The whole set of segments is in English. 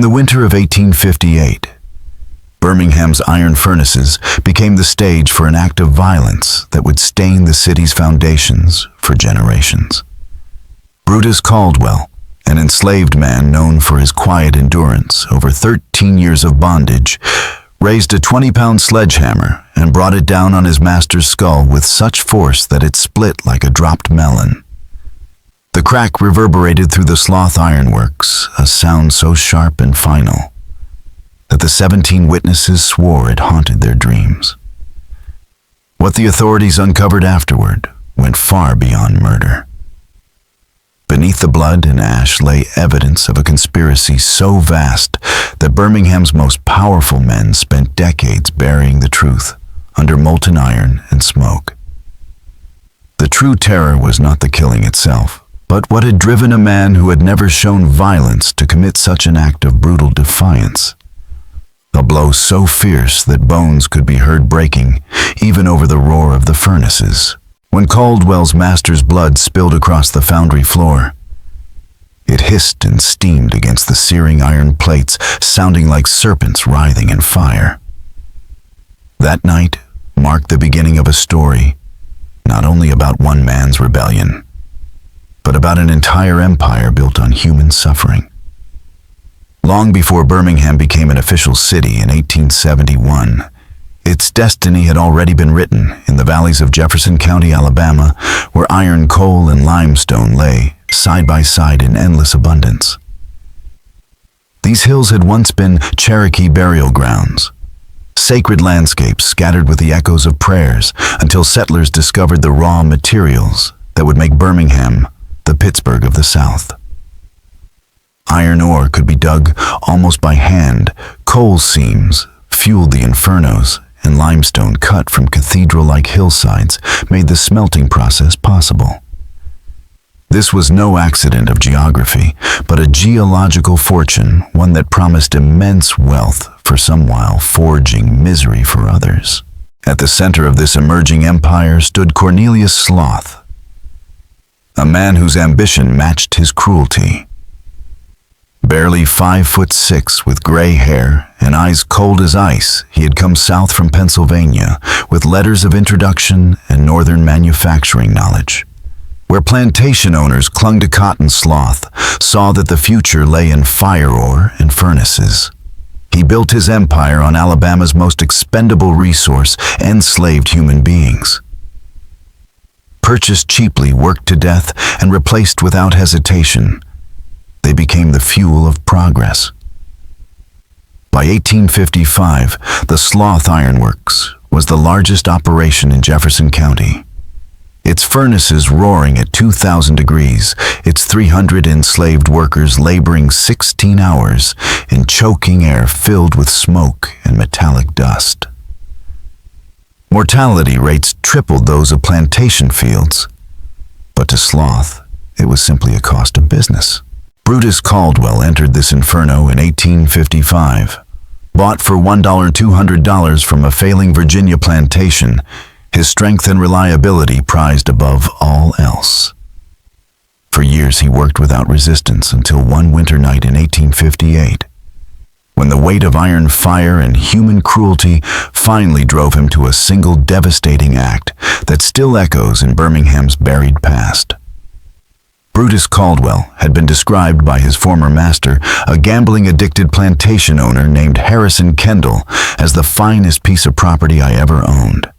In the winter of 1858, Birmingham's iron furnaces became the stage for an act of violence that would stain the city's foundations for generations. Brutus Caldwell, an enslaved man known for his quiet endurance over 13 years of bondage, raised a 20-pound sledgehammer and brought it down on his master's skull with such force that it split like a dropped melon. The crack reverberated through the Sloth Ironworks, a sound so sharp and final that the 17 witnesses swore it haunted their dreams. What the authorities uncovered afterward went far beyond murder. Beneath the blood and ash lay evidence of a conspiracy so vast that Birmingham's most powerful men spent decades burying the truth under molten iron and smoke. The true terror was not the killing itself, but what had driven a man who had never shown violence to commit such an act of brutal defiance. A blow so fierce that bones could be heard breaking, even over the roar of the furnaces. When Caldwell's master's blood spilled across the foundry floor, it hissed and steamed against the searing iron plates, sounding like serpents writhing in fire. That night marked the beginning of a story, not only about one man's rebellion, but about an entire empire built on human suffering. Long before Birmingham became an official city in 1871, its destiny had already been written in the valleys of Jefferson County, Alabama, where iron, coal, and limestone lay side by side in endless abundance. These hills had once been Cherokee burial grounds, sacred landscapes scattered with the echoes of prayers, until settlers discovered the raw materials that would make Birmingham the Pittsburgh of the South. Iron ore could be dug almost by hand, coal seams fueled the infernos, and limestone cut from cathedral-like hillsides made the smelting process possible. This was no accident of geography, but a geological fortune, one that promised immense wealth for some while forging misery for others. At the center of this emerging empire stood Cornelius Sloth, a man whose ambition matched his cruelty. Barely 5'6", with gray hair and eyes cold as ice, he had come south from Pennsylvania with letters of introduction and northern manufacturing knowledge. Where plantation owners clung to cotton, Sloth saw that the future lay in fire ore and furnaces. He built his empire on Alabama's most expendable resource, enslaved human beings. Purchased cheaply, worked to death, and replaced without hesitation, they became the fuel of progress. By 1855, the Sloth Ironworks was the largest operation in Jefferson County. Its furnaces roaring at 2,000 degrees, its 300 enslaved workers laboring 16 hours in choking air filled with smoke and metallic dust. Mortality rates tripled those of plantation fields, but to Sloth, it was simply a cost of business. Brutus Caldwell entered this inferno in 1855. Bought for $200 from a failing Virginia plantation, his strength and reliability prized above all else. For years he worked without resistance until one winter night in 1858, when the weight of iron fire and human cruelty finally drove him to a single devastating act that still echoes in Birmingham's buried past. Brutus Caldwell had been described by his former master, a gambling-addicted plantation owner named Harrison Kendall, as the finest piece of property I ever owned.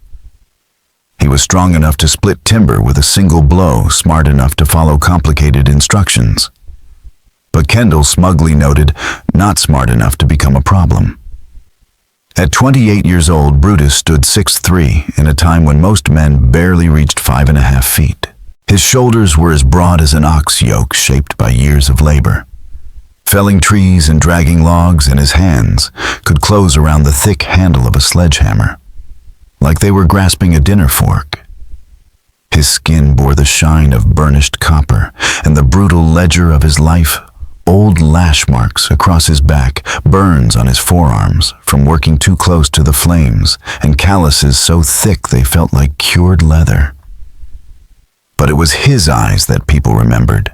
He was strong enough to split timber with a single blow, smart enough to follow complicated instructions. But Kendall smugly noted, not smart enough to become a problem. At 28 years old, Brutus stood 6'3", in a time when most men barely reached 5.5 feet. His shoulders were as broad as an ox yoke shaped by years of labor. Felling trees and dragging logs, and his hands could close around the thick handle of a sledgehammer, like they were grasping a dinner fork. His skin bore the shine of burnished copper, and the brutal ledger of his life, old lash marks across his back, burns on his forearms from working too close to the flames, and calluses so thick they felt like cured leather. But it was his eyes that people remembered.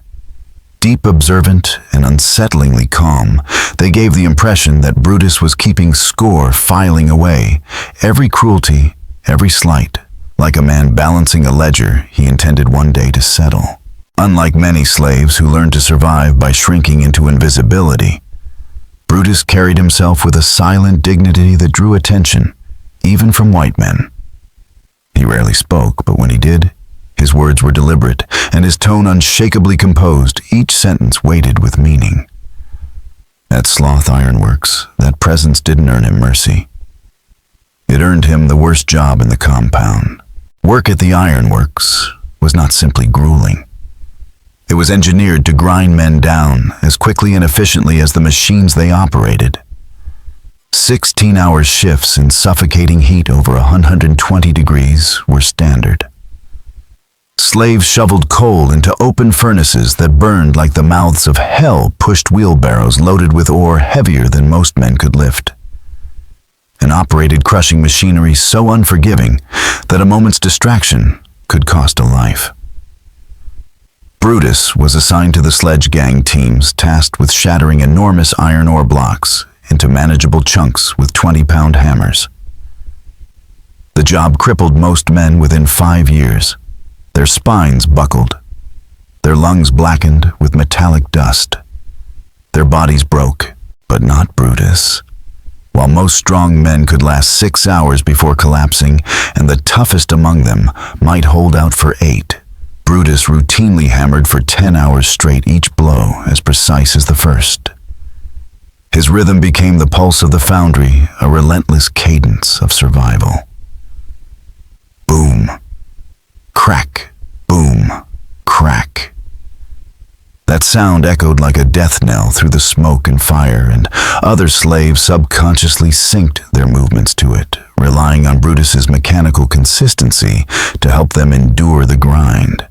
Deep, observant, and unsettlingly calm, they gave the impression that Brutus was keeping score, filing away every cruelty, every slight, like a man balancing a ledger he intended one day to settle. Unlike many slaves who learned to survive by shrinking into invisibility, Brutus carried himself with a silent dignity that drew attention, even from white men. He rarely spoke, but when he did, his words were deliberate, and his tone unshakably composed, each sentence weighted with meaning. At Sloth Ironworks, that presence didn't earn him mercy. It earned him the worst job in the compound. Work at the ironworks was not simply grueling. It was engineered to grind men down as quickly and efficiently as the machines they operated. 16-hour shifts in suffocating heat over 120 degrees were standard. Slaves shoveled coal into open furnaces that burned like the mouths of hell, pushed wheelbarrows loaded with ore heavier than most men could lift, and operated crushing machinery so unforgiving that a moment's distraction could cost a life. Brutus was assigned to the sledge gang teams tasked with shattering enormous iron ore blocks into manageable chunks with 20-pound hammers. The job crippled most men within 5 years. Their spines buckled, their lungs blackened with metallic dust. Their bodies broke, but not Brutus. While most strong men could last 6 hours before collapsing, and the toughest among them might hold out for 8, Brutus routinely hammered for 10 hours straight, each blow as precise as the first. His rhythm became the pulse of the foundry, a relentless cadence of survival. Boom. Crack, boom, crack. That sound echoed like a death knell through the smoke and fire, and other slaves subconsciously synced their movements to it, relying on Brutus's mechanical consistency to help them endure the grind.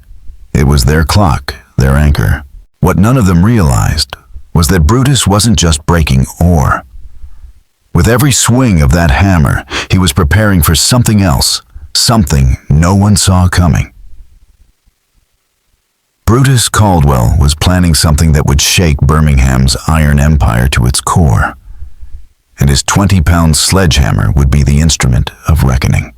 It was their clock, their anchor. What none of them realized was that Brutus wasn't just breaking ore. With every swing of that hammer, he was preparing for something else, something no one saw coming. Brutus Caldwell was planning something that would shake Birmingham's iron empire to its core, and his 20-pound sledgehammer would be the instrument of reckoning.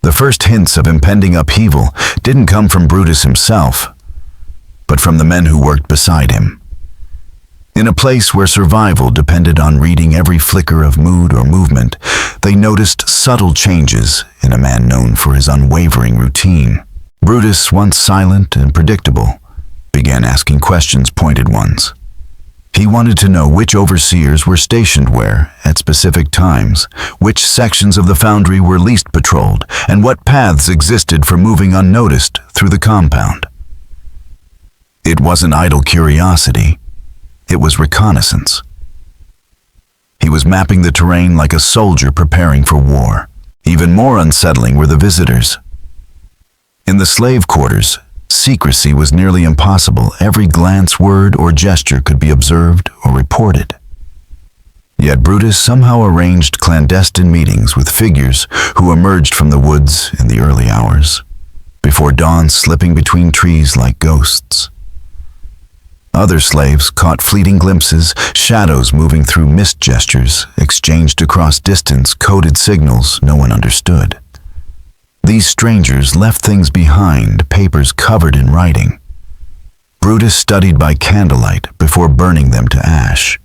The first hints of impending upheaval didn't come from Brutus himself, but from the men who worked beside him. In a place where survival depended on reading every flicker of mood or movement, they noticed subtle changes in a man known for his unwavering routine. Brutus, once silent and predictable, began asking questions, pointed ones. He wanted to know which overseers were stationed where at specific times, which sections of the foundry were least patrolled, and what paths existed for moving unnoticed through the compound. It wasn't idle curiosity. It was reconnaissance. He was mapping the terrain like a soldier preparing for war. Even more unsettling were the visitors. In the slave quarters, secrecy was nearly impossible. Every glance, word, or gesture could be observed or reported. Yet Brutus somehow arranged clandestine meetings with figures who emerged from the woods in the early hours, before dawn, slipping between trees like ghosts. Other slaves caught fleeting glimpses, shadows moving through mist gestures, exchanged across distance, coded signals no one understood. These strangers left things behind, papers covered in writing. Brutus studied by candlelight before burning them to ash.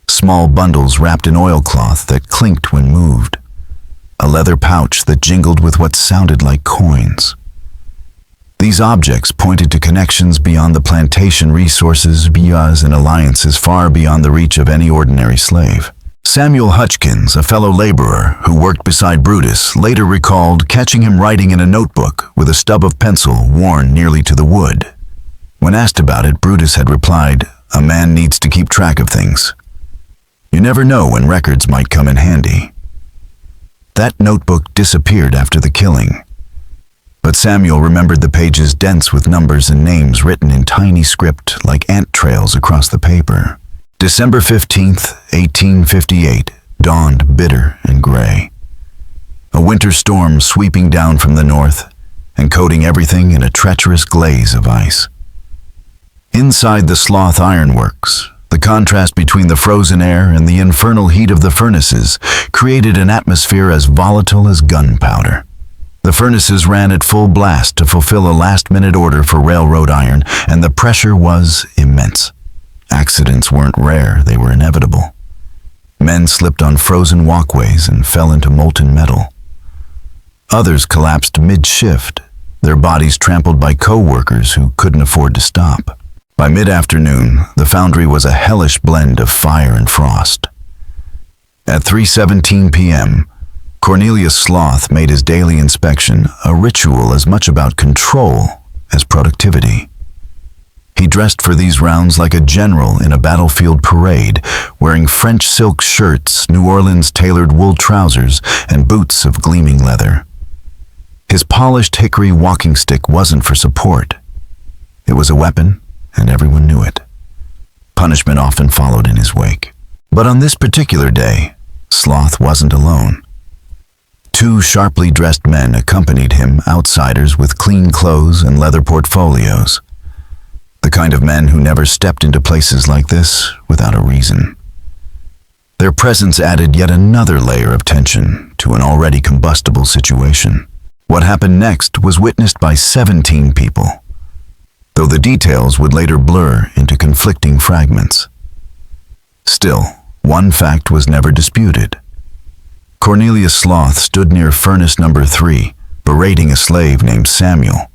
Small bundles wrapped in oilcloth that clinked when moved. A leather pouch that jingled with what sounded like coins. These objects pointed to connections beyond the plantation, resources, bias, and alliances far beyond the reach of any ordinary slave. Samuel Hutchkins, a fellow laborer who worked beside Brutus, later recalled catching him writing in a notebook with a stub of pencil worn nearly to the wood. When asked about it, Brutus had replied, "A man needs to keep track of things. You never know when records might come in handy." That notebook disappeared after the killing. But Samuel remembered the pages dense with numbers and names written in tiny script like ant trails across the paper. December 15th, 1858, dawned bitter and gray. A winter storm sweeping down from the north and coating everything in a treacherous glaze of ice. Inside the Sloth Ironworks, the contrast between the frozen air and the infernal heat of the furnaces created an atmosphere as volatile as gunpowder. The furnaces ran at full blast to fulfill a last-minute order for railroad iron, and the pressure was immense. Accidents weren't rare, they were inevitable. Men slipped on frozen walkways and fell into molten metal. Others collapsed mid-shift, their bodies trampled by co-workers who couldn't afford to stop. By mid-afternoon, the foundry was a hellish blend of fire and frost. At 3:17 p.m., Cornelius Sloth made his daily inspection a ritual as much about control as productivity. He dressed for these rounds like a general in a battlefield parade, wearing French silk shirts, New Orleans tailored wool trousers, and boots of gleaming leather. His polished hickory walking stick wasn't for support. It was a weapon, and everyone knew it. Punishment often followed in his wake. But on this particular day, Sloth wasn't alone. Two sharply dressed men accompanied him, outsiders with clean clothes and leather portfolios. The kind of men who never stepped into places like this without a reason. Their presence added yet another layer of tension to an already combustible situation. What happened next was witnessed by 17 people, though the details would later blur into conflicting fragments. Still, one fact was never disputed. Cornelius Sloth stood near furnace number 3, berating a slave named Samuel,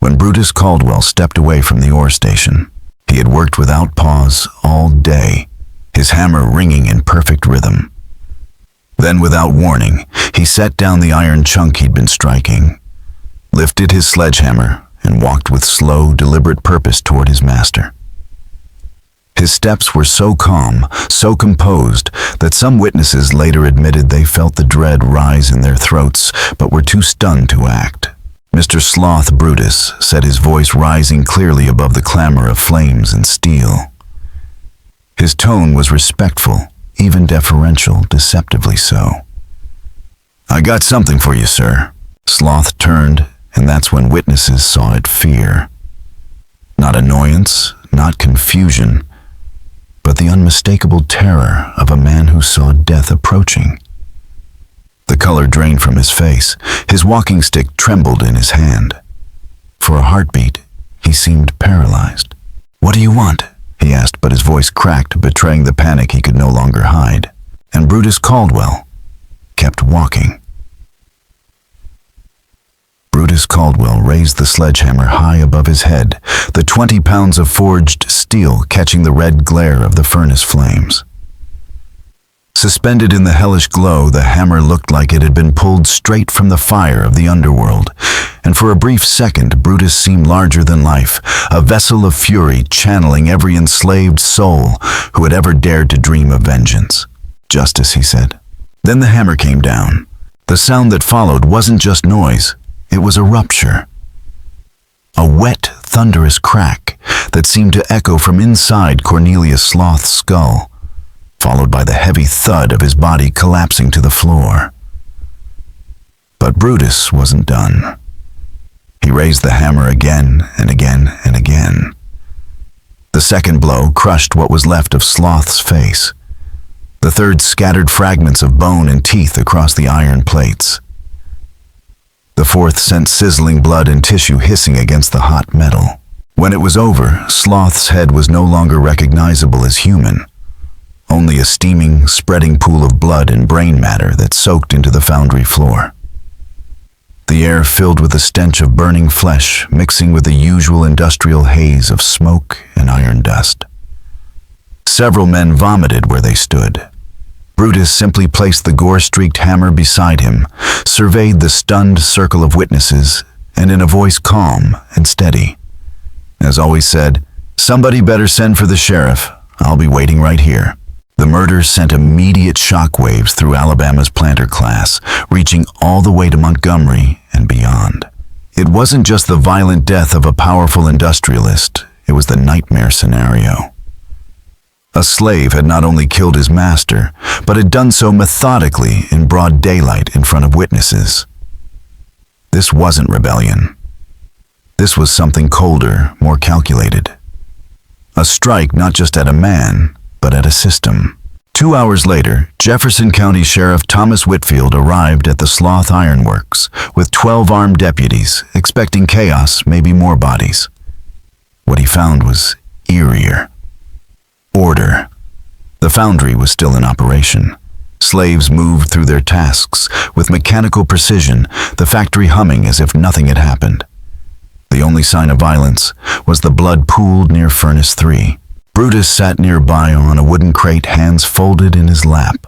when Brutus Caldwell stepped away from the ore station. He had worked without pause all day, his hammer ringing in perfect rhythm. Then, without warning, he set down the iron chunk he'd been striking, lifted his sledgehammer, and walked with slow, deliberate purpose toward his master. His steps were so calm, so composed, that some witnesses later admitted they felt the dread rise in their throats, but were too stunned to act. Mr. Sloth Brutus said, his voice rising clearly above the clamor of flames and steel. His tone was respectful, even deferential, deceptively so. "I got something for you, sir." Sloth turned, and that's when witnesses saw it fear. Not annoyance, not confusion, but the unmistakable terror of a man who saw death approaching. The color drained from his face. His walking stick trembled in his hand. For a heartbeat, he seemed paralyzed. "What do you want?" he asked, but his voice cracked, betraying the panic he could no longer hide. And Brutus Caldwell kept walking. Brutus Caldwell raised the sledgehammer high above his head, the 20 pounds of forged steel catching the red glare of the furnace flames. Suspended in the hellish glow, the hammer looked like it had been pulled straight from the fire of the underworld, and for a brief second Brutus seemed larger than life, a vessel of fury channeling every enslaved soul who had ever dared to dream of vengeance. "Justice," he said. Then the hammer came down. The sound that followed wasn't just noise, it was a rupture. A wet, thunderous crack that seemed to echo from inside Cornelius Sloth's skull, followed by the heavy thud of his body collapsing to the floor. But Brutus wasn't done. He raised the hammer again and again and again. The second blow crushed what was left of Sloth's face. The third scattered fragments of bone and teeth across the iron plates. The fourth sent sizzling blood and tissue hissing against the hot metal. When it was over, Sloth's head was no longer recognizable as human. Only a steaming, spreading pool of blood and brain matter that soaked into the foundry floor. The air filled with the stench of burning flesh, mixing with the usual industrial haze of smoke and iron dust. Several men vomited where they stood. Brutus simply placed the gore-streaked hammer beside him, surveyed the stunned circle of witnesses, and in a voice calm and steady, as always said, "Somebody better send for the sheriff. I'll be waiting right here." The murder sent immediate shockwaves through Alabama's planter class, reaching all the way to Montgomery and beyond. It wasn't just the violent death of a powerful industrialist, it was the nightmare scenario. A slave had not only killed his master, but had done so methodically in broad daylight in front of witnesses. This wasn't rebellion. This was something colder, more calculated. A strike not just at a man, but at a system. 2 hours later, Jefferson County Sheriff Thomas Whitfield arrived at the Sloth Iron Works with 12 armed deputies, expecting chaos, maybe more bodies. What he found was eerier. Order. The foundry was still in operation. Slaves moved through their tasks with mechanical precision, the factory humming as if nothing had happened. The only sign of violence was the blood pooled near Furnace 3. Brutus sat nearby on a wooden crate, hands folded in his lap.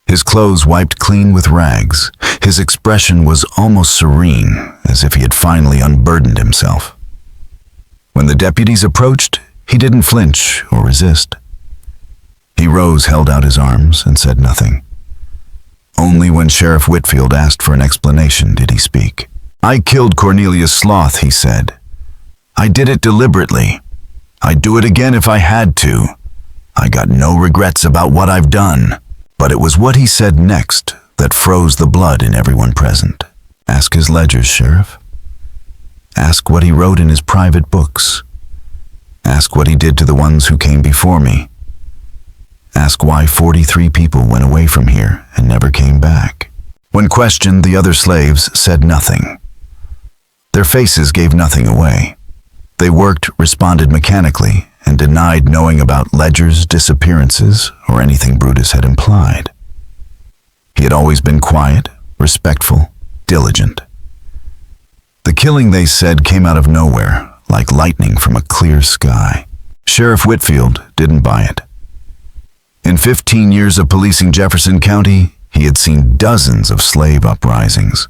His clothes wiped clean with rags. His expression was almost serene, as if he had finally unburdened himself. When the deputies approached, he didn't flinch or resist. He rose, held out his arms, and said nothing. Only when Sheriff Whitfield asked for an explanation did he speak. "I killed Cornelius Sloth," he said. "I did it deliberately. I'd do it again if I had to. I got no regrets about what I've done." But it was what he said next that froze the blood in everyone present. Ask his ledgers, Sheriff. Ask what he wrote in his private books. Ask what he did to the ones who came before me. Ask why 43 people went away from here and never came back. When questioned, the other slaves said nothing. Their faces gave nothing away. They worked, responded mechanically, and denied knowing about ledgers, disappearances, or anything Brutus had implied. He had always been quiet, respectful, diligent. The killing, they said, came out of nowhere, like lightning from a clear sky. Sheriff Whitfield didn't buy it. In 15 years of policing Jefferson County, he had seen dozens of slave uprisings.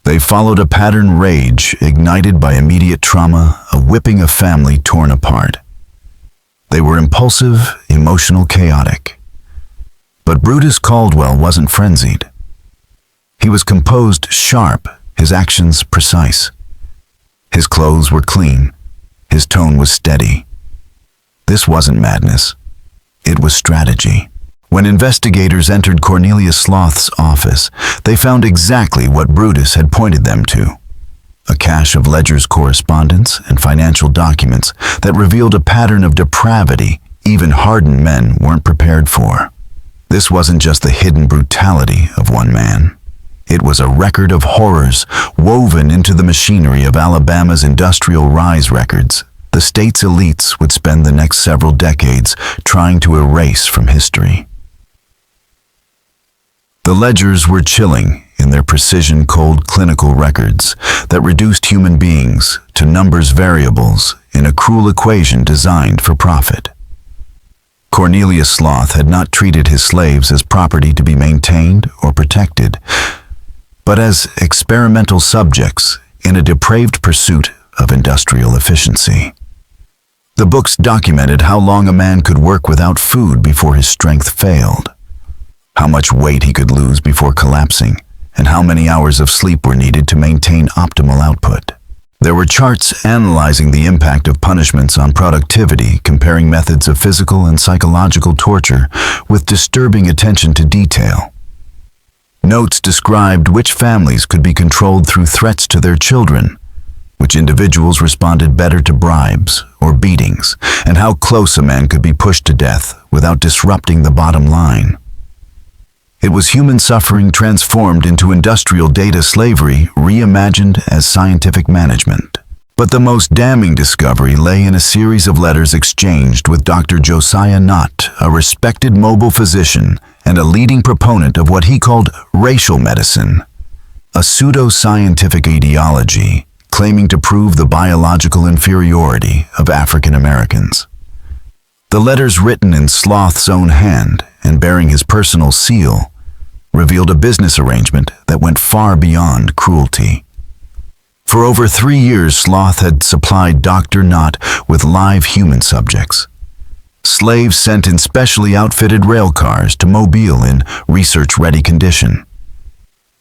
They followed a pattern rage ignited by immediate trauma, a whipping a family torn apart. They were impulsive, emotional, chaotic. But Brutus Caldwell wasn't frenzied. He was composed, sharp, his actions precise. His clothes were clean. His tone was steady. This wasn't madness. It was strategy. When investigators entered Cornelius Sloth's office, they found exactly what Brutus had pointed them to. A cache of ledgers, correspondence, and financial documents that revealed a pattern of depravity even hardened men weren't prepared for. This wasn't just the hidden brutality of one man. It was a record of horrors woven into the machinery of Alabama's industrial rise records. The state's elites would spend the next several decades trying to erase from history. The ledgers were chilling in their precision, cold clinical records that reduced human beings to numbers variables in a cruel equation designed for profit. Cornelius Sloth had not treated his slaves as property to be maintained or protected, but as experimental subjects in a depraved pursuit of industrial efficiency. The books documented how long a man could work without food before his strength failed, how much weight he could lose before collapsing, and how many hours of sleep were needed to maintain optimal output. There were charts analyzing the impact of punishments on productivity, comparing methods of physical and psychological torture with disturbing attention to detail. Notes described which families could be controlled through threats to their children, which individuals responded better to bribes or beatings, and how close a man could be pushed to death without disrupting the bottom line. It was human suffering transformed into industrial data slavery, reimagined as scientific management. But the most damning discovery lay in a series of letters exchanged with Dr. Josiah Knott, a respected mobile physician and a leading proponent of what he called racial medicine, a pseudo-scientific ideology claiming to prove the biological inferiority of African Americans. The letters, written in Sloth's own hand and bearing his personal seal, revealed a business arrangement that went far beyond cruelty. For over 3 years, Sloth had supplied Dr. Knott with live human subjects. Slaves sent in specially outfitted rail cars to Mobile in research-ready condition.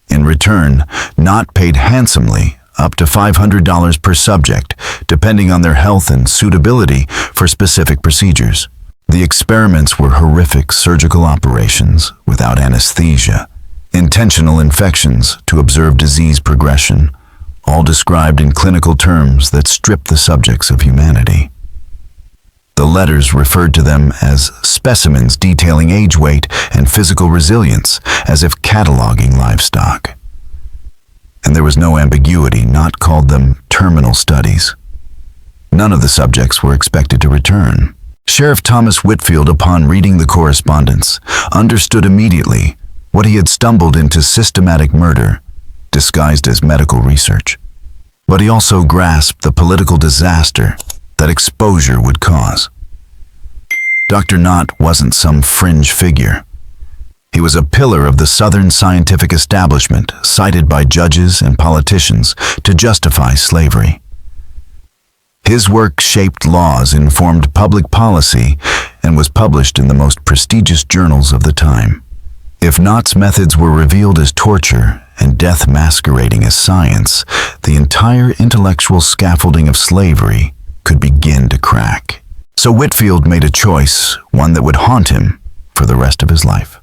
In return, Knott paid handsomely, up to $500 per subject, depending on their health and suitability for specific procedures. The experiments were horrific surgical operations without anesthesia, intentional infections to observe disease progression, all described in clinical terms that stripped the subjects of humanity. The letters referred to them as specimens detailing age, weight, and physical resilience, as if cataloging livestock. And there was no ambiguity. Not called them terminal studies. None of the subjects were expected to return. Sheriff Thomas Whitfield, upon reading the correspondence, understood immediately what he had stumbled into: systematic murder, disguised as medical research. But he also grasped the political disaster that exposure would cause. Dr. Knott wasn't some fringe figure. He was a pillar of the Southern scientific establishment, cited by judges and politicians to justify slavery. His work shaped laws, informed public policy, and was published in the most prestigious journals of the time. If Knott's methods were revealed as torture and death masquerading as science, the entire intellectual scaffolding of slavery could begin to crack. So Whitfield made a choice, one that would haunt him for the rest of his life.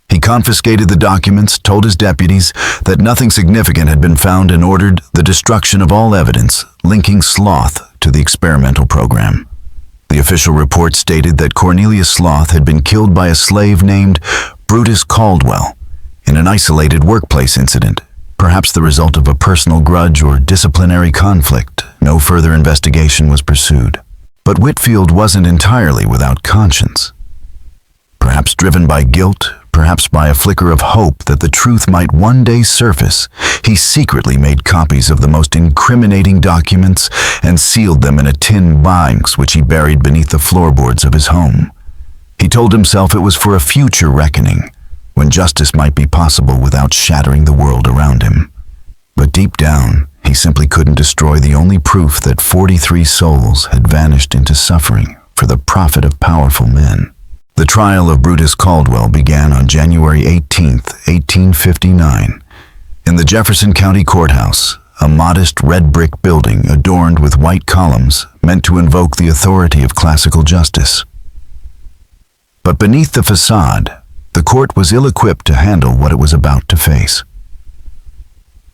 He confiscated the documents, told his deputies that nothing significant had been found, and ordered the destruction of all evidence linking Sloth to the experimental program. The official report stated that Cornelius Sloth had been killed by a slave named Brutus Caldwell in an isolated workplace incident, perhaps the result of a personal grudge or disciplinary conflict. No further investigation was pursued. But Whitfield wasn't entirely without conscience. Perhaps driven by guilt, perhaps by a flicker of hope that the truth might one day surface, he secretly made copies of the most incriminating documents and sealed them in a tin box which he buried beneath the floorboards of his home. He told himself it was for a future reckoning, when justice might be possible without shattering the world around him. But deep down, he simply couldn't destroy the only proof that 43 souls had vanished into suffering for the profit of powerful men. The trial of Brutus Caldwell began on January 18, 1859, in the Jefferson County Courthouse, a modest red brick building adorned with white columns meant to invoke the authority of classical justice. But beneath the facade, the court was ill-equipped to handle what it was about to face.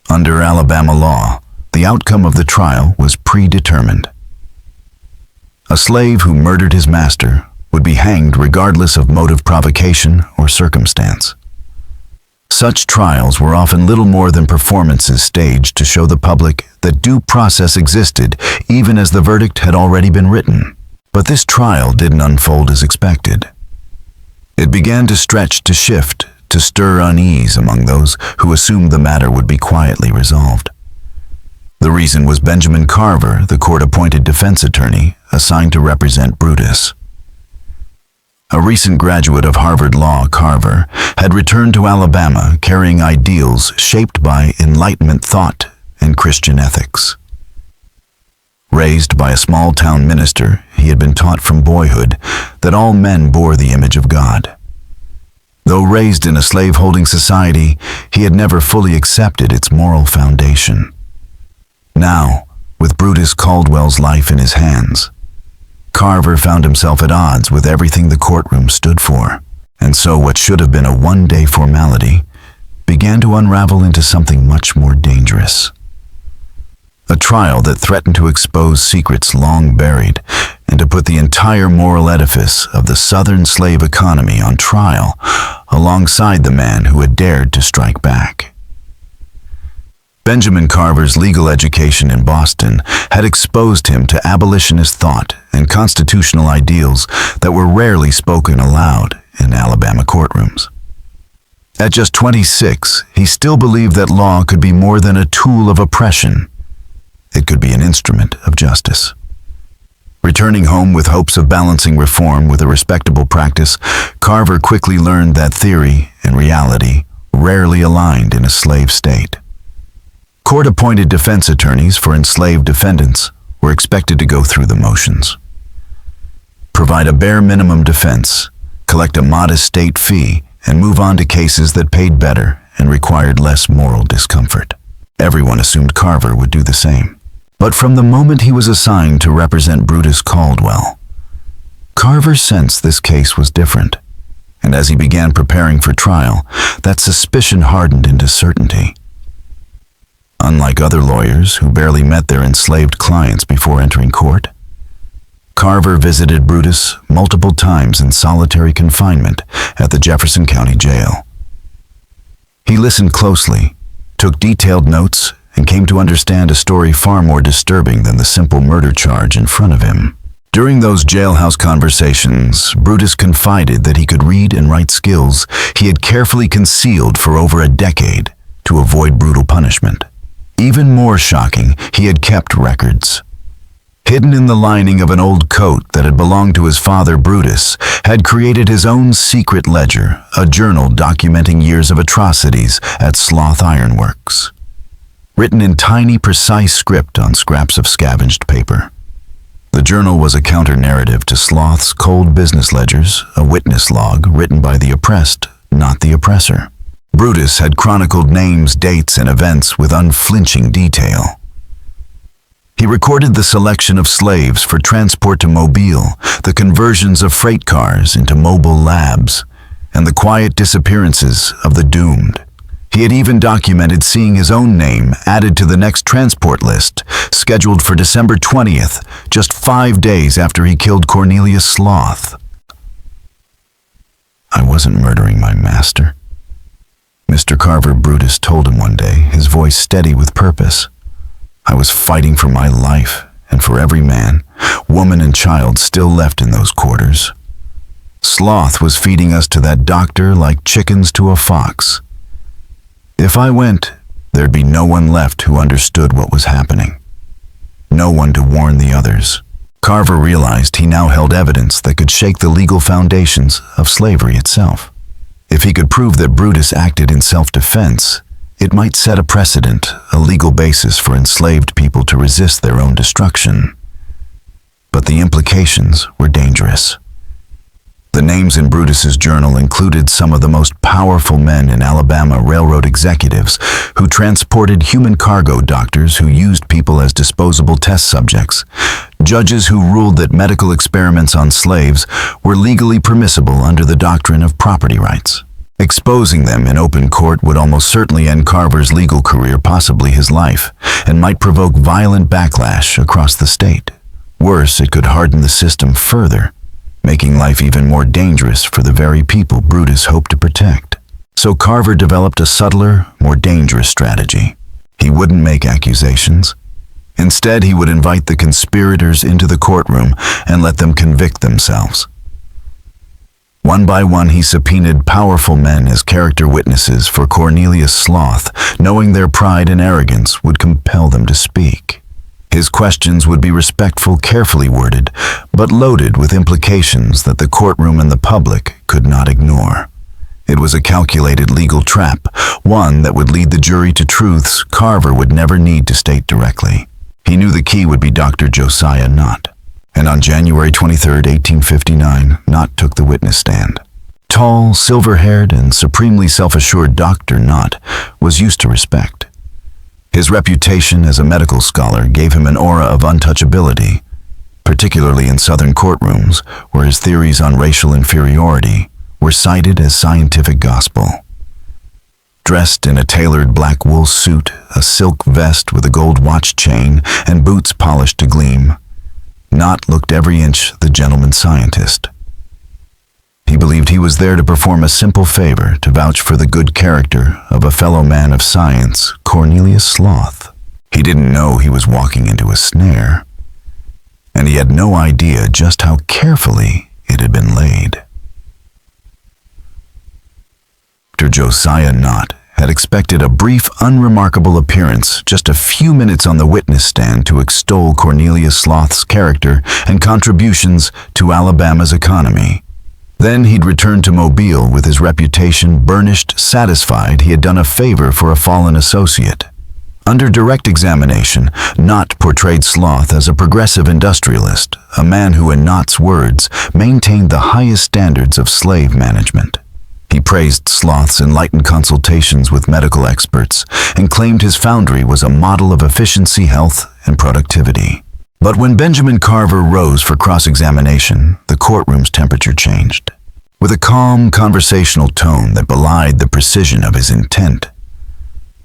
Under Alabama law, the outcome of the trial was predetermined. A slave who murdered his master would be hanged regardless of motive, provocation, or circumstance. Such trials were often little more than performances staged to show the public that due process existed even as the verdict had already been written. But this trial didn't unfold as expected. It began to stretch, to shift, to stir unease among those who assumed the matter would be quietly resolved. The reason was Benjamin Carver, the court-appointed defense attorney assigned to represent Brutus. A recent graduate of Harvard Law, Carver had returned to Alabama carrying ideals shaped by Enlightenment thought and Christian ethics. Raised by a small-town minister, he had been taught from boyhood that all men bore the image of God. Though raised in a slave-holding society, he had never fully accepted its moral foundation. Now, with Brutus Caldwell's life in his hands, Carver found himself at odds with everything the courtroom stood for, and so what should have been a one-day formality began to unravel into something much more dangerous. A trial that threatened to expose secrets long buried and to put the entire moral edifice of the Southern slave economy on trial alongside the man who had dared to strike back. Benjamin Carver's legal education in Boston had exposed him to abolitionist thought and constitutional ideals that were rarely spoken aloud in Alabama courtrooms. At just 26, he still believed that law could be more than a tool of oppression. It could be an instrument of justice. Returning home with hopes of balancing reform with a respectable practice, Carver quickly learned that theory and reality rarely aligned in a slave state. Court-appointed defense attorneys for enslaved defendants were expected to go through the motions, provide a bare minimum defense, collect a modest state fee, and move on to cases that paid better and required less moral discomfort. Everyone assumed Carver would do the same. But from the moment he was assigned to represent Brutus Caldwell, Carver sensed this case was different, and as he began preparing for trial, that suspicion hardened into certainty. Unlike other lawyers who barely met their enslaved clients before entering court, Carver visited Brutus multiple times in solitary confinement at the Jefferson County Jail. He listened closely, took detailed notes, and came to understand a story far more disturbing than the simple murder charge in front of him. During those jailhouse conversations, Brutus confided that he could read and write skills he had carefully concealed for over a decade to avoid brutal punishment. Even more shocking, he had kept records. Hidden in the lining of an old coat that had belonged to his father, Brutus had created his own secret ledger, a journal documenting years of atrocities at Sloth Ironworks, written in tiny, precise script on scraps of scavenged paper. The journal was a counter-narrative to Sloth's cold business ledgers, a witness log written by the oppressed, not the oppressor. Brutus had chronicled names, dates, and events with unflinching detail. He recorded the selection of slaves for transport to Mobile, the conversions of freight cars into mobile labs, and the quiet disappearances of the doomed. He had even documented seeing his own name added to the next transport list, scheduled for December 20th, just 5 days after he killed Cornelius Sloth. "I wasn't murdering my master," Mr. Carver Brutus told him one day, his voice steady with purpose. "I was fighting for my life and for every man, woman, and child still left in those quarters. Sloth was feeding us to that doctor like chickens to a fox. If I went, there'd be no one left who understood what was happening. No one to warn the others." Carver realized he now held evidence that could shake the legal foundations of slavery itself. If he could prove that Brutus acted in self-defense, it might set a precedent, a legal basis for enslaved people to resist their own destruction. But the implications were dangerous. The names in Brutus's journal included some of the most powerful men in Alabama, railroad executives who transported human cargo, doctors who used people as disposable test subjects, judges who ruled that medical experiments on slaves were legally permissible under the doctrine of property rights. Exposing them in open court would almost certainly end Carver's legal career, possibly his life, and might provoke violent backlash across the state. Worse, it could harden the system further, making life even more dangerous for the very people Brutus hoped to protect. So Carver developed a subtler, more dangerous strategy. He wouldn't make accusations. Instead, he would invite the conspirators into the courtroom and let them convict themselves. One by one, he subpoenaed powerful men as character witnesses for Cornelius Sloth, knowing their pride and arrogance would compel them to speak. His questions would be respectful, carefully worded, but loaded with implications that the courtroom and the public could not ignore. It was a calculated legal trap, one that would lead the jury to truths Carver would never need to state directly. He knew the key would be Dr. Josiah Knott. And on January 23, 1859, Knott took the witness stand. Tall, silver-haired, and supremely self-assured Dr. Knott was used to respect. His reputation as a medical scholar gave him an aura of untouchability, particularly in Southern courtrooms where his theories on racial inferiority were cited as scientific gospel. Dressed in a tailored black wool suit, a silk vest with a gold watch chain, and boots polished to gleam, Knott looked every inch the gentleman scientist. He believed he was there to perform a simple favor, to vouch for the good character of a fellow man of science, Cornelius Sloth. He didn't know he was walking into a snare, and he had no idea just how carefully it had been laid. Dr. Josiah Knott had expected a brief, unremarkable appearance, just a few minutes on the witness stand to extol Cornelius Sloth's character and contributions to Alabama's economy. Then he'd return to Mobile with his reputation burnished, satisfied he had done a favor for a fallen associate. Under direct examination, Knott portrayed Sloth as a progressive industrialist, a man who, in Knott's words, maintained the highest standards of slave management. He praised Sloth's enlightened consultations with medical experts and claimed his foundry was a model of efficiency, health, and productivity. But when Benjamin Carver rose for cross-examination, the courtroom's temperature changed. With a calm, conversational tone that belied the precision of his intent,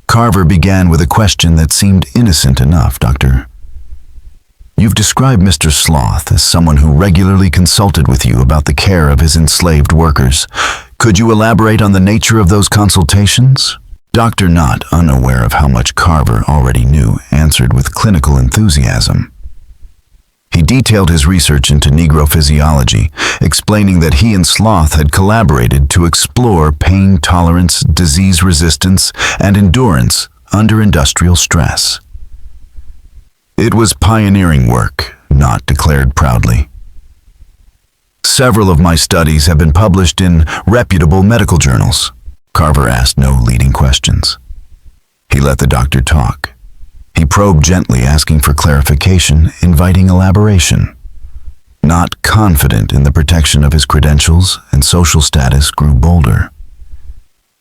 Carver began with a question that seemed innocent enough. You've described Mr. Sloth as someone who regularly consulted with you about the care of his enslaved workers. Could you elaborate on the nature of those consultations? Dr. Knott, unaware of how much Carver already knew, answered with clinical enthusiasm. He detailed his research into Negro physiology, explaining that he and Sloth had collaborated to explore pain tolerance, disease resistance, and endurance under industrial stress. It was pioneering work, Knott declared proudly. Several of my studies have been published in reputable medical journals. Carver asked no leading questions. He let the doctor talk. He probed gently, asking for clarification, inviting elaboration. Not confident in the protection of his credentials and social status, grew bolder.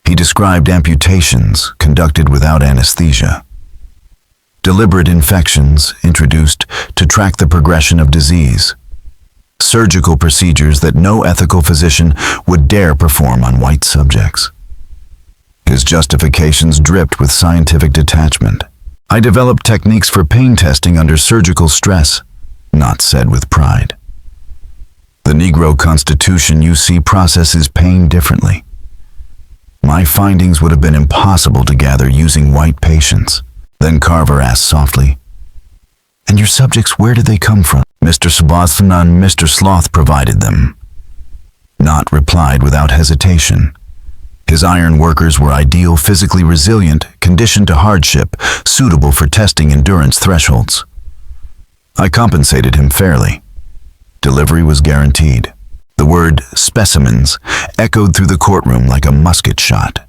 He described amputations conducted without anesthesia, deliberate infections introduced to track the progression of disease, surgical procedures that no ethical physician would dare perform on white subjects. His justifications dripped with scientific detachment. I developed techniques for pain testing under surgical stress, Knott said with pride. The Negro Constitution, you see, processes pain differently. My findings would have been impossible to gather using white patients. Then Carver asked softly, "And your subjects, where did they come from?" Mr. Sabathun and Mr. Sloth provided them. Knott replied without hesitation. His iron workers were ideal, physically resilient, conditioned to hardship, suitable for testing endurance thresholds. I compensated him fairly. Delivery was guaranteed. The word specimens echoed through the courtroom like a musket shot.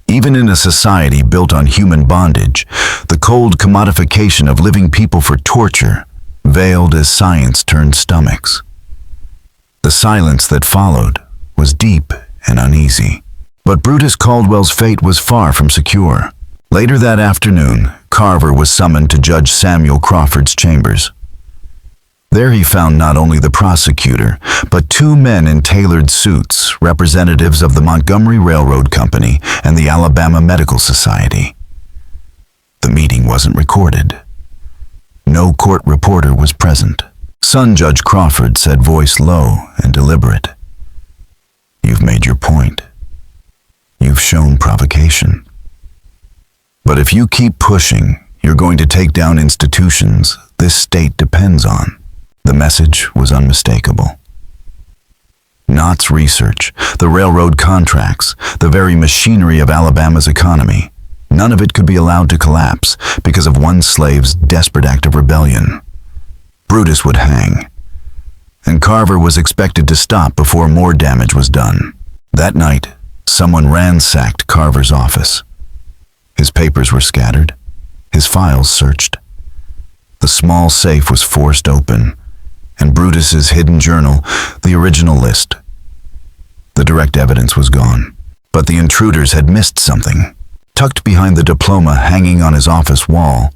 Even in a society built on human bondage, the cold commodification of living people for torture veiled as science turned stomachs. The silence that followed was deep and uneasy. But Brutus Caldwell's fate was far from secure. Later that afternoon, Carver was summoned to Judge Samuel Crawford's chambers. There he found not only the prosecutor, but two men in tailored suits, representatives of the Montgomery Railroad Company and the Alabama Medical Society. The meeting wasn't recorded. No court reporter was present. Son Judge Crawford said, voice low and deliberate, "You've made your point. You've shown provocation. But if you keep pushing, you're going to take down institutions this state depends on." The message was unmistakable. Knott's research, the railroad contracts, the very machinery of Alabama's economy, none of it could be allowed to collapse because of one slave's desperate act of rebellion. Brutus would hang, and Carver was expected to stop before more damage was done. That night, someone ransacked Carver's office. His papers were scattered, his files searched. The small safe was forced open, and Brutus's hidden journal, the original list. The direct evidence was gone, but the intruders had missed something. Tucked behind the diploma hanging on his office wall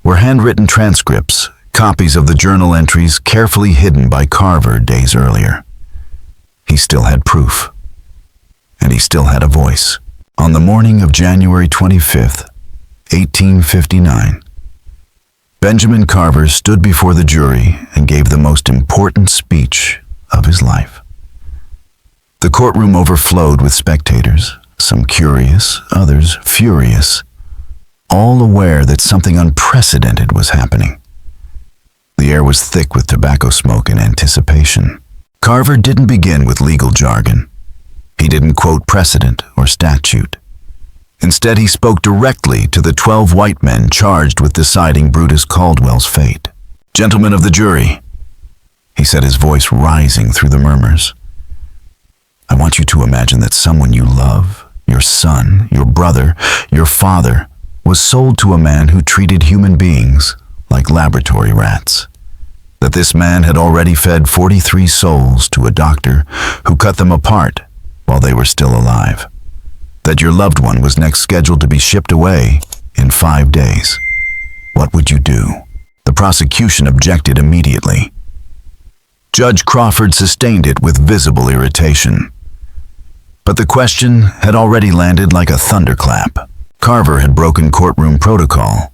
were handwritten transcripts, copies of the journal entries carefully hidden by Carver days earlier. He still had proof. And he still had a voice. On the morning of January 25th, 1859, Benjamin Carver stood before the jury and gave the most important speech of his life. The courtroom overflowed with spectators, some curious, others furious, all aware that something unprecedented was happening. The air was thick with tobacco smoke and anticipation. Carver didn't begin with legal jargon. He didn't quote precedent or statute. Instead, he spoke directly to the 12 white men charged with deciding Brutus Caldwell's fate. "Gentlemen of the jury," he said, his voice rising through the murmurs, "I want you to imagine that someone you love, your son, your brother, your father, was sold to a man who treated human beings like laboratory rats. That this man had already fed 43 souls to a doctor who cut them apart while they were still alive. That your loved one was next scheduled to be shipped away in 5 days. What would you do?" The prosecution objected immediately. Judge Crawford sustained it with visible irritation. But the question had already landed like a thunderclap. Carver had broken courtroom protocol,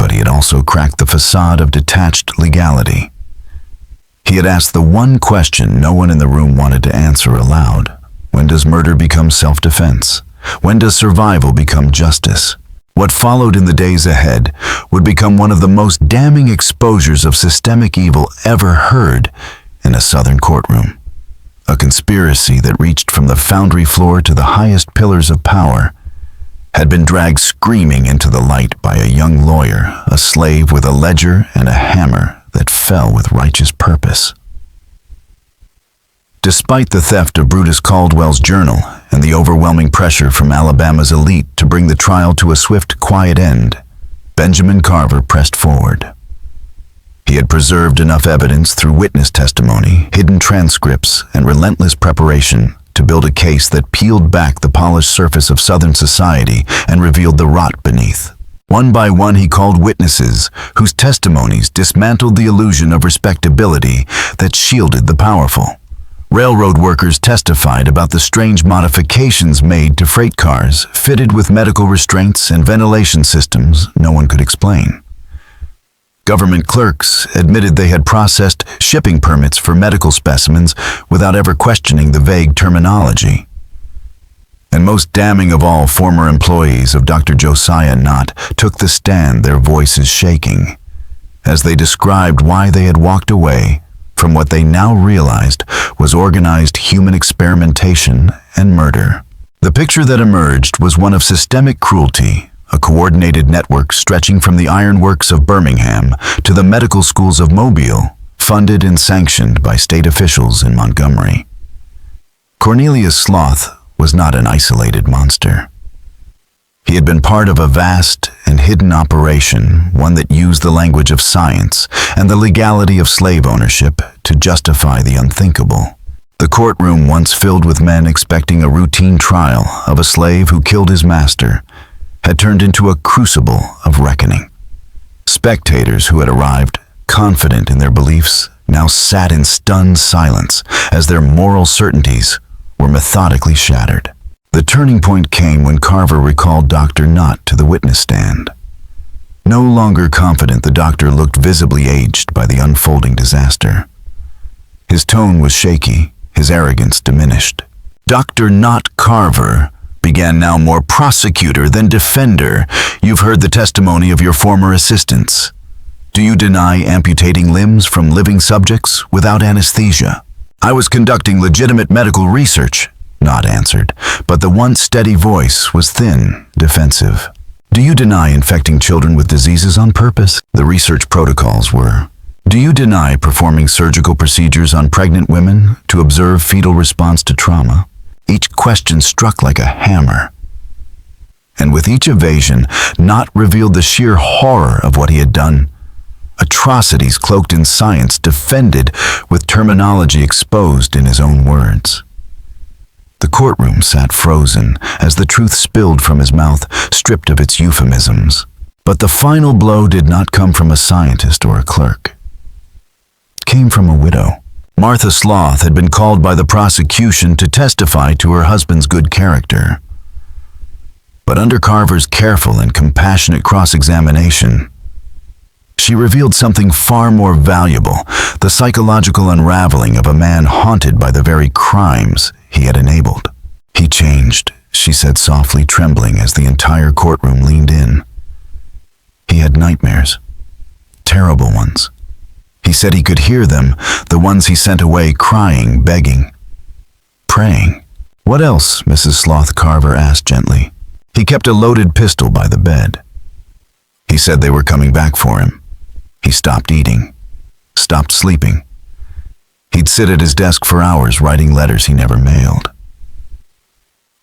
but he had also cracked the facade of detached legality. He had asked the one question no one in the room wanted to answer aloud. When does murder become self-defense? When does survival become justice? What followed in the days ahead would become one of the most damning exposures of systemic evil ever heard in a Southern courtroom. A conspiracy that reached from the foundry floor to the highest pillars of power had been dragged screaming into the light by a young lawyer, a slave with a ledger and a hammer that fell with righteous purpose. Despite the theft of Brutus Caldwell's journal and the overwhelming pressure from Alabama's elite to bring the trial to a swift, quiet end, Benjamin Carver pressed forward. He had preserved enough evidence through witness testimony, hidden transcripts, and relentless preparation to build a case that peeled back the polished surface of Southern society and revealed the rot beneath. One by one he called witnesses whose testimonies dismantled the illusion of respectability that shielded the powerful. Railroad workers testified about the strange modifications made to freight cars fitted with medical restraints and ventilation systems no one could explain. Government clerks admitted they had processed shipping permits for medical specimens without ever questioning the vague terminology. And most damning of all, former employees of Dr. Josiah Knott took the stand, their voices shaking, as they described why they had walked away from what they now realized was organized human experimentation and murder. The picture that emerged was one of systemic cruelty, a coordinated network stretching from the ironworks of Birmingham to the medical schools of Mobile, funded and sanctioned by state officials in Montgomery. Cornelius Sloth was not an isolated monster. He had been part of a vast and hidden operation, one that used the language of science and the legality of slave ownership to justify the unthinkable. The courtroom, once filled with men expecting a routine trial of a slave who killed his master, had turned into a crucible of reckoning. Spectators who had arrived, confident in their beliefs, now sat in stunned silence as their moral certainties were methodically shattered. The turning point came when Carver recalled Dr. Knott to the witness stand. No longer confident, the doctor looked visibly aged by the unfolding disaster. His tone was shaky, his arrogance diminished. Dr. Knott Carver began, now more prosecutor than defender. You've heard the testimony of your former assistants. Do you deny amputating limbs from living subjects without anesthesia? I was conducting legitimate medical research, Knott answered, but the once steady voice was thin, defensive. Do you deny infecting children with diseases on purpose? The research protocols were. Do you deny performing surgical procedures on pregnant women to observe fetal response to trauma? Each question struck like a hammer. And with each evasion, Knott revealed the sheer horror of what he had done. Atrocities cloaked in science, defended with terminology exposed in his own words. The courtroom sat frozen as the truth spilled from his mouth, stripped of its euphemisms. But the final blow did not come from a scientist or a clerk. It came from a widow. Martha Sloth had been called by the prosecution to testify to her husband's good character. But under Carver's careful and compassionate cross-examination, she revealed something far more valuable, the psychological unraveling of a man haunted by the very crimes he had enabled. He changed, she said softly, trembling as the entire courtroom leaned in. He had nightmares, terrible ones. He said he could hear them, the ones he sent away, crying, begging, praying. What else? Mrs. Sloth Carver asked gently. He kept a loaded pistol by the bed. He said they were coming back for him. He stopped eating, stopped sleeping. He'd sit at his desk for hours writing letters he never mailed.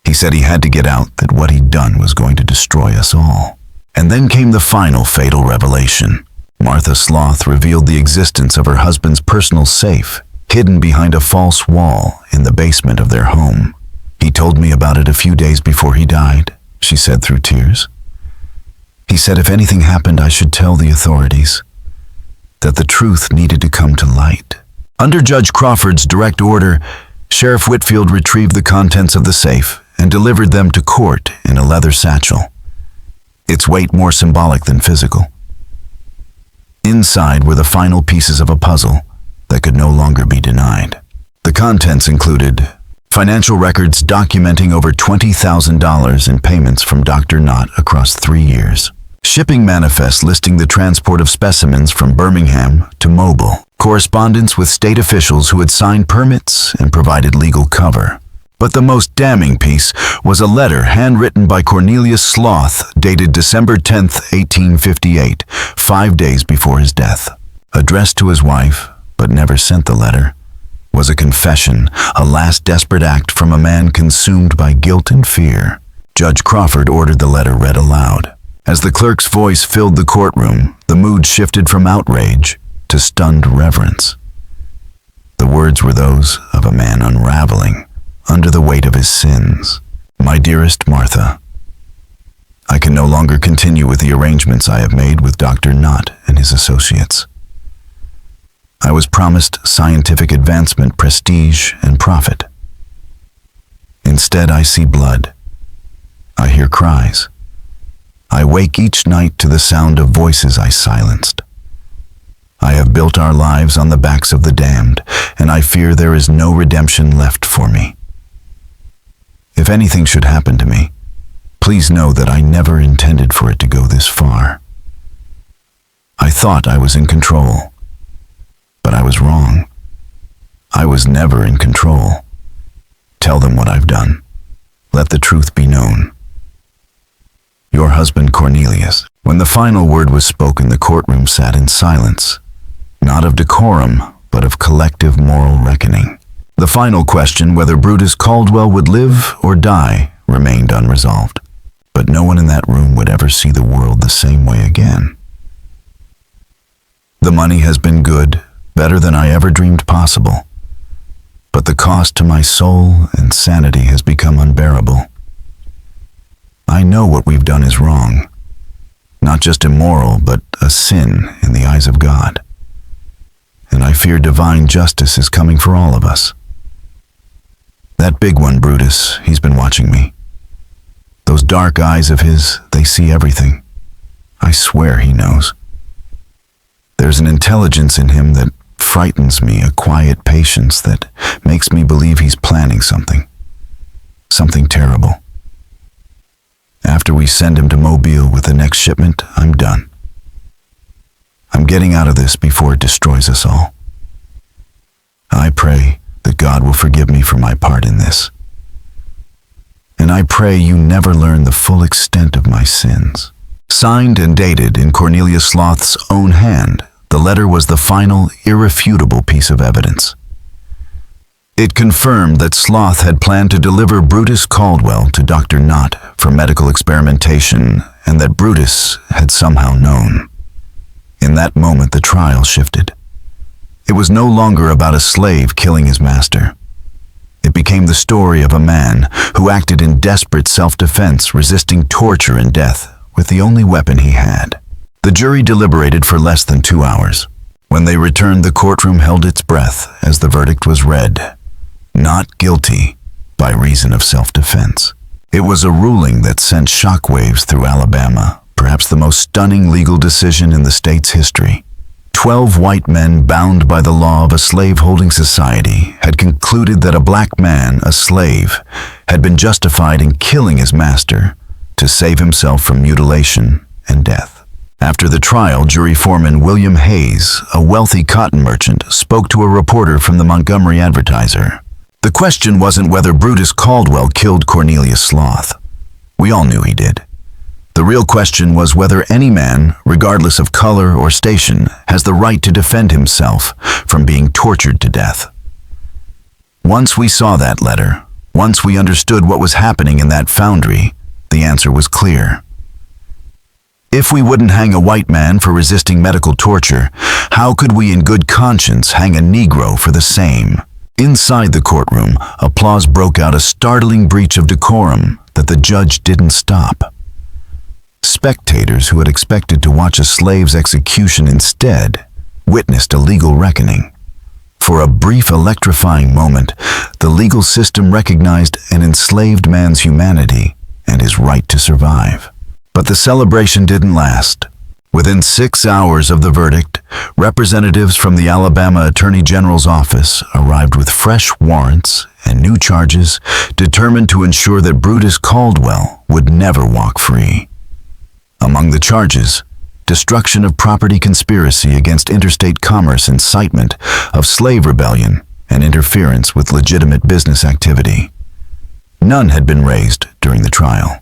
He said he had to get out, that what he'd done was going to destroy us all. And then came the final fatal revelation. Martha Sloth revealed the existence of her husband's personal safe, hidden behind a false wall in the basement of their home. He told me about it a few days before he died, she said through tears. He said if anything happened, I should tell the authorities, that the truth needed to come to light. Under Judge Crawford's direct order, Sheriff Whitfield retrieved the contents of the safe and delivered them to court in a leather satchel, its weight more symbolic than physical. Inside were the final pieces of a puzzle that could no longer be denied. The contents included financial records documenting over $20,000 in payments from Dr. Knott across 3 years. Shipping manifest listing the transport of specimens from Birmingham to Mobile. Correspondence with state officials who had signed permits and provided legal cover. But the most damning piece was a letter handwritten by Cornelius Sloth dated December 10, 1858, 5 days before his death. Addressed to his wife, but never sent the letter, was a confession, a last desperate act from a man consumed by guilt and fear. Judge Crawford ordered the letter read aloud. As the clerk's voice filled the courtroom, the mood shifted from outrage to stunned reverence. The words were those of a man unraveling under the weight of his sins. My dearest Martha, I can no longer continue with the arrangements I have made with Dr. Knott and his associates. I was promised scientific advancement, prestige, and profit. Instead, I see blood. I hear cries. I wake each night to the sound of voices I silenced. I have built our lives on the backs of the damned, and I fear there is no redemption left for me. If anything should happen to me, please know that I never intended for it to go this far. I thought I was in control, but I was wrong. I was never in control. Tell them what I've done. Let the truth be known. Your husband, Cornelius. When the final word was spoken, the courtroom sat in silence, not of decorum, but of collective moral reckoning. The final question, whether Brutus Caldwell would live or die, remained unresolved. But no one in that room would ever see the world the same way again. The money has been good, better than I ever dreamed possible. But the cost to my soul and sanity has become unbearable. I know what we've done is wrong. Not just immoral, but a sin in the eyes of God. And I fear divine justice is coming for all of us. That big one, Brutus, he's been watching me. Those dark eyes of his, they see everything. I swear he knows. There's an intelligence in him that frightens me, a quiet patience that makes me believe he's planning something. Something terrible. After we send him to Mobile with the next shipment, I'm done. I'm getting out of this before it destroys us all. I pray that God will forgive me for my part in this. And I pray you never learn the full extent of my sins. Signed and dated in Cornelius Sloth's own hand, the letter was the final, irrefutable piece of evidence. It confirmed that Sloth had planned to deliver Brutus Caldwell to Dr. Knott for medical experimentation, and that Brutus had somehow known. In that moment, the trial shifted. It was no longer about a slave killing his master. It became the story of a man who acted in desperate self-defense, resisting torture and death with the only weapon he had. The jury deliberated for less than 2 hours. When they returned, the courtroom held its breath as the verdict was read. Not guilty by reason of self-defense. It was a ruling that sent shockwaves through Alabama, perhaps the most stunning legal decision in the state's history. 12 white men bound by the law of a slave-holding society had concluded that a black man, a slave, had been justified in killing his master to save himself from mutilation and death. After the trial, jury foreman William Hayes, a wealthy cotton merchant, spoke to a reporter from the Montgomery Advertiser. The question wasn't whether Brutus Caldwell killed Cornelius Sloth. We all knew he did. The real question was whether any man, regardless of color or station, has the right to defend himself from being tortured to death. Once we saw that letter, once we understood what was happening in that foundry, the answer was clear. If we wouldn't hang a white man for resisting medical torture, how could we in good conscience hang a Negro for the same? Inside the courtroom, applause broke out, a startling breach of decorum that the judge didn't stop. Spectators who had expected to watch a slave's execution instead witnessed a legal reckoning. For a brief, electrifying moment, the legal system recognized an enslaved man's humanity and his right to survive. But the celebration didn't last. Within 6 hours of the verdict, representatives from the Alabama Attorney General's office arrived with fresh warrants and new charges, determined to ensure that Brutus Caldwell would never walk free. Among the charges, destruction of property, conspiracy against interstate commerce, incitement of slave rebellion, and interference with legitimate business activity. None had been raised during the trial.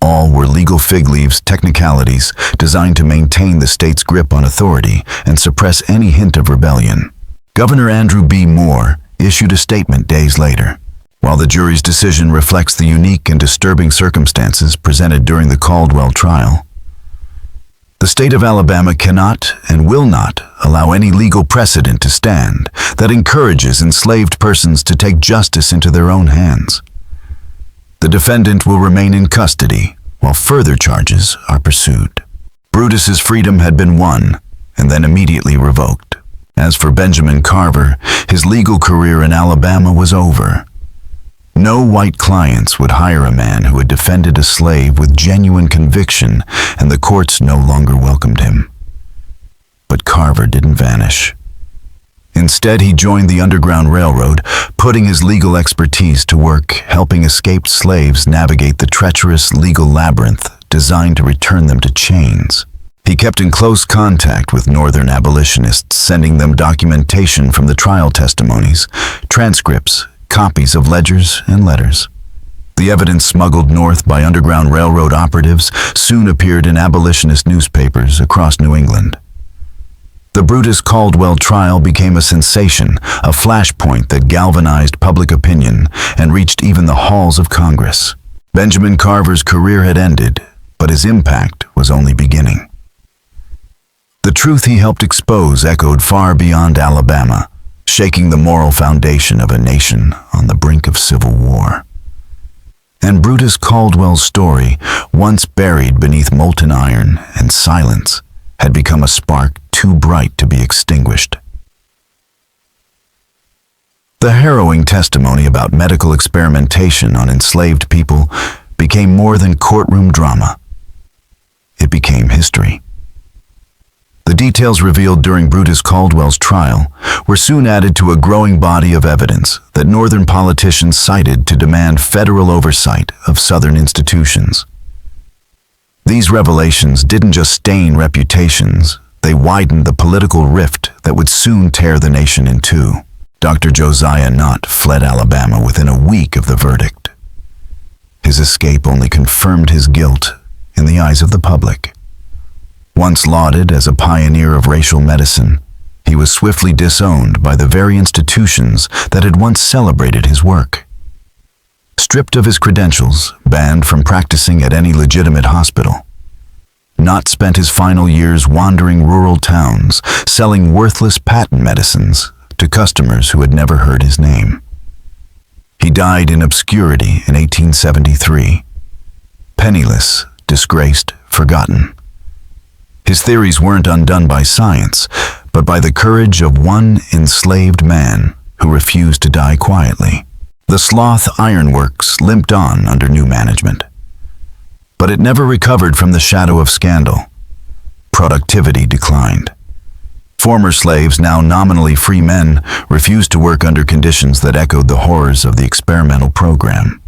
All were legal fig leaves technicalities designed to maintain the state's grip on authority and suppress any hint of rebellion. Governor Andrew B. Moore issued a statement days later. While the jury's decision reflects the unique and disturbing circumstances presented during the Caldwell trial, the state of Alabama cannot and will not allow any legal precedent to stand that encourages enslaved persons to take justice into their own hands. The defendant will remain in custody while further charges are pursued. Brutus's freedom had been won and then immediately revoked. As for Benjamin Carver, his legal career in Alabama was over. No white clients would hire a man who had defended a slave with genuine conviction, and the courts no longer welcomed him. But Carver didn't vanish. Instead, he joined the Underground Railroad, putting his legal expertise to work, helping escaped slaves navigate the treacherous legal labyrinth designed to return them to chains. He kept in close contact with Northern abolitionists, sending them documentation from the trial testimonies, transcripts, copies of ledgers and letters. The evidence smuggled north by Underground Railroad operatives soon appeared in abolitionist newspapers across New England. The Brutus Caldwell trial became a sensation, a flashpoint that galvanized public opinion and reached even the halls of Congress. Benjamin Carver's career had ended, but his impact was only beginning. The truth he helped expose echoed far beyond Alabama, shaking the moral foundation of a nation on the brink of civil war. And Brutus Caldwell's story, once buried beneath molten iron and silence, had become a spark too bright to be extinguished. The harrowing testimony about medical experimentation on enslaved people became more than courtroom drama. It became history. The details revealed during Brutus Caldwell's trial were soon added to a growing body of evidence that Northern politicians cited to demand federal oversight of Southern institutions. These revelations didn't just stain reputations, they widened the political rift that would soon tear the nation in two. Dr. Josiah Knott fled Alabama within a week of the verdict. His escape only confirmed his guilt in the eyes of the public. Once lauded as a pioneer of racial medicine, he was swiftly disowned by the very institutions that had once celebrated his work. Stripped of his credentials, banned from practicing at any legitimate hospital, Knott spent his final years wandering rural towns, selling worthless patent medicines to customers who had never heard his name. He died in obscurity in 1873, penniless, disgraced, forgotten. His theories weren't undone by science, but by the courage of one enslaved man who refused to die quietly. The Sloth Iron Works limped on under new management, but it never recovered from the shadow of scandal. Productivity declined. Former slaves, now nominally free men, refused to work under conditions that echoed the horrors of the experimental program.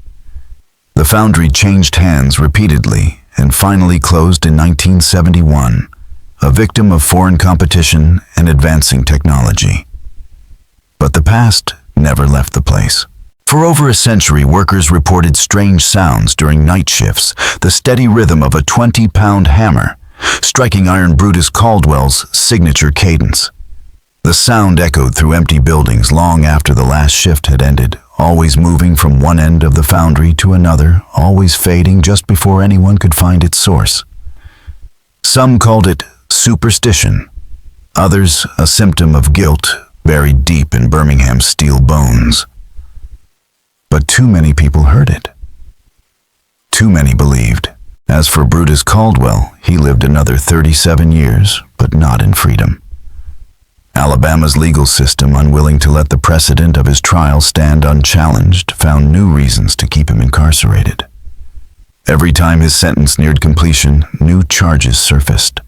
The foundry changed hands repeatedly and finally closed in 1971, a victim of foreign competition and advancing technology. But the past never left the place. For over a century, workers reported strange sounds during night shifts, the steady rhythm of a 20-pound hammer, striking Iron Brutus Caldwell's signature cadence. The sound echoed through empty buildings long after the last shift had ended, always moving from one end of the foundry to another, always fading just before anyone could find its source. Some called it superstition, others a symptom of guilt buried deep in Birmingham's steel bones. But too many people heard it. Too many believed. As for Brutus Caldwell, he lived another 37 years, but not in freedom. Alabama's legal system, unwilling to let the precedent of his trial stand unchallenged, found new reasons to keep him incarcerated. Every time his sentence neared completion, new charges surfaced.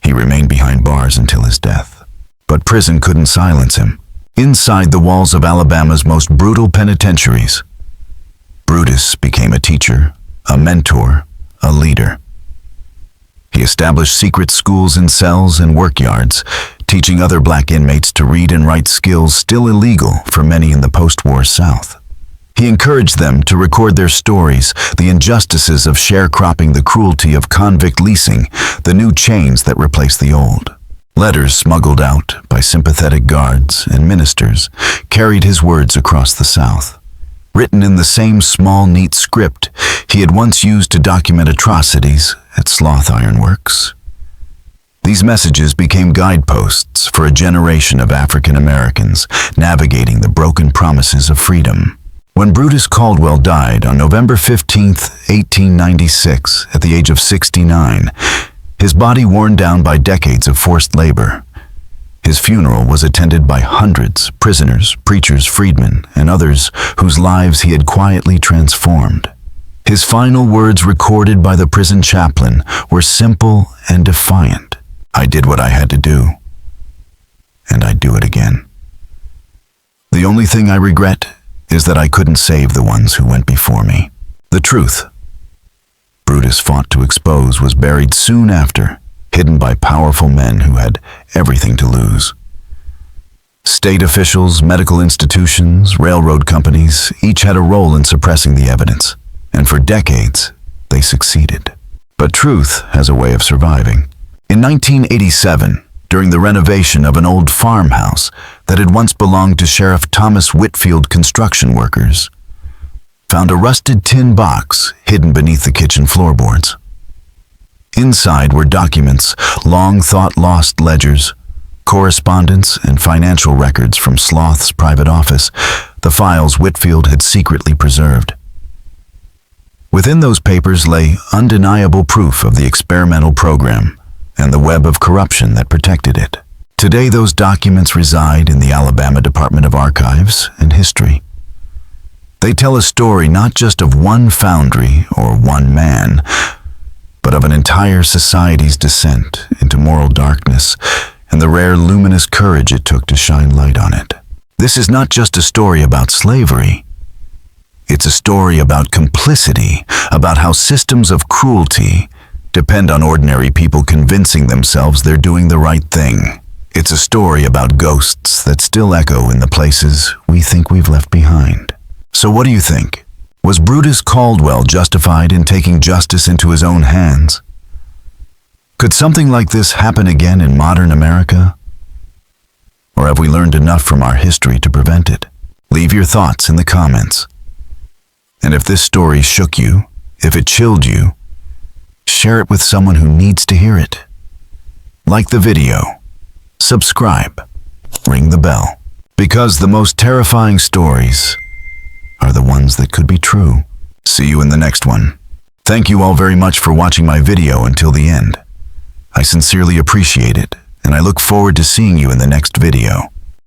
He remained behind bars until his death. But prison couldn't silence him. Inside the walls of Alabama's most brutal penitentiaries, Brutus became a teacher, a mentor, a leader. He established secret schools in cells and workyards, teaching other black inmates to read and write, skills still illegal for many in the post-war South. He encouraged them to record their stories, the injustices of sharecropping, the cruelty of convict leasing, the new chains that replaced the old. Letters smuggled out by sympathetic guards and ministers carried his words across the South. Written in the same small, neat script he had once used to document atrocities at Sloth Ironworks. These messages became guideposts for a generation of African Americans navigating the broken promises of freedom. When Brutus Caldwell died on November 15, 1896, at the age of 69, his body worn down by decades of forced labor, his funeral was attended by hundreds, prisoners, preachers, freedmen, and others whose lives he had quietly transformed. His final words, recorded by the prison chaplain, were simple and defiant. "I did what I had to do, and I'd do it again. The only thing I regret is that I couldn't save the ones who went before me." The truth Brutus fought to expose was buried soon after, hidden by powerful men who had everything to lose. State officials, medical institutions, railroad companies, each had a role in suppressing the evidence, and for decades, they succeeded. But truth has a way of surviving. In 1987, during the renovation of an old farmhouse that had once belonged to Sheriff Thomas Whitfield construction workers, found a rusted tin box hidden beneath the kitchen floorboards. Inside were documents, long-thought-lost ledgers, correspondence, and financial records from Sloth's private office, the files Whitfield had secretly preserved. Within those papers lay undeniable proof of the experimental program and the web of corruption that protected it. Today, those documents reside in the Alabama Department of Archives and History. They tell a story not just of one foundry or one man, but of an entire society's descent into moral darkness and the rare luminous courage it took to shine light on it. This is not just a story about slavery. It's a story about complicity, about how systems of cruelty depend on ordinary people convincing themselves they're doing the right thing. It's a story about ghosts that still echo in the places we think we've left behind. So what do you think? Was Brutus Caldwell justified in taking justice into his own hands? Could something like this happen again in modern America? Or have we learned enough from our history to prevent it? Leave your thoughts in the comments. And if this story shook you, if it chilled you, share it with someone who needs to hear it. Like the video, subscribe, ring the bell, because the most terrifying stories are the ones that could be true. See you in the next one. Thank you all very much for watching my video until the end. I sincerely appreciate it, and I look forward to seeing you in the next video.